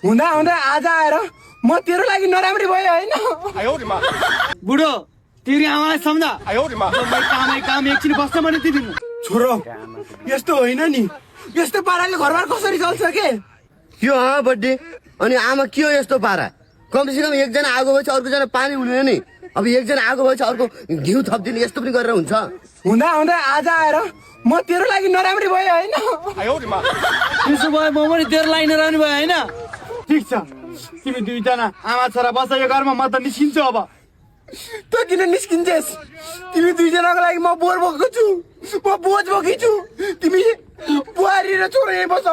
हुँदा हुँदा आज आएर म तेरो लागि नराम्री भयो होइन बुढो तेरी आमालाई सम्झा काम एकछिन बस्न पनि दिदिनु छोरो यस्तो होइन नि यस्तो पाराले घरबार कसरी चल्छ के यो आमा बर्थडे अनि आमा के हो यस्तो पारा कमसेकम एकजना आगो भएपछि अर्कोजना पानी हुने नि अब एकजना आगो भएपछि अर्को घिउ थपिदिने यस्तो पनि गरेर हुन्छ हुँदा हुँदा आज आएर म तेरो लागि नराम्री भयो होइन त्यसो भए म पनि तेरो लागि नराम्री भयो होइन ठिक छ तिमी दुईजना आमा छोरा बस यो घरमा म त निस्किन्छु अब त किन निस्किन्छेस् तिमी दुईजनाको लागि म बोर भएको छु म बोझ बोकी छु तिमी बुहारी र छोरो यहीँ बस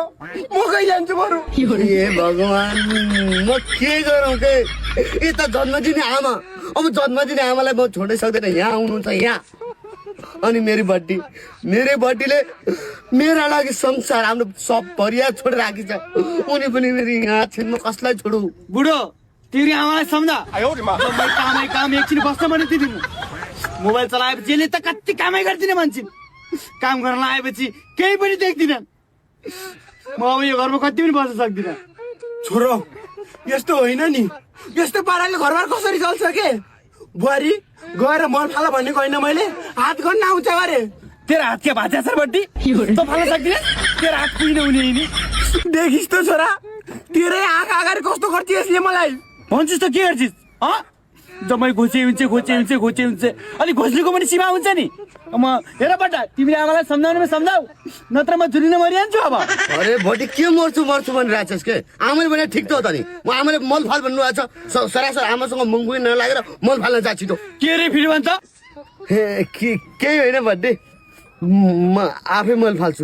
म कहीँ जान्छु बरु ए भगवान म के गरौँ के यता जन्म दिने आमा अब जन्म दिने आमालाई म छोड्नै सक्दैन यहाँ आउनुहुन्छ यहाँ अनि मेरो बर्थीले मेरा लागि संसार हाम्रो सब परिवार छोडेर आएकी छ उनी पनि मेरो यहाँ छिन् म कसलाई छोडु बुढो तेरी आमालाई सम्झा काम एकछिन बस्न पनि दिदिनु मोबाइल चलाएपछि यसले त कति कामै गर्दिन भन्छन् काम गर्न आएपछि केही पनि देख्दिनन् म अब यो घरमा कति पनि बस्न सक्दिनँ छोरो यस्तो होइन नि यस्तो पाराले घरबार कसरी चल्छ के बुहारी गएर मल फाल भनेको होइन मैले हात गर्न आउँछ अरे तेरो हात के भाँच्या छ बड्डी त फाल्न सक्दिनस् तेरो हात पुगिन हुने नि देखिस् त छोरा तेरै आँखा अगाडि कस्तो गर्छ यसले मलाई भन्छस् त के गर्छिस् जम्मै घोचे हुन्छ अलिक घोच्नुको पनि सीमा हुन्छ नि म हेर बट्टा तिमीले आमालाई सम्झाउनुमा सम्झाऊ नत्र म झुलिन मरिहाल्छु अब अरे भोटी के मर्छु भनिरहेछस् के आमाले भने ठिक त हो त नि म आमाले मल फाल भन्नुभएको छ सरासर आमासँग मुङमुङ नलागेर मल फाल्न जा छिटो के रे फेरि भन्छ केही होइन बर्थडे म आफै मल फाल्छु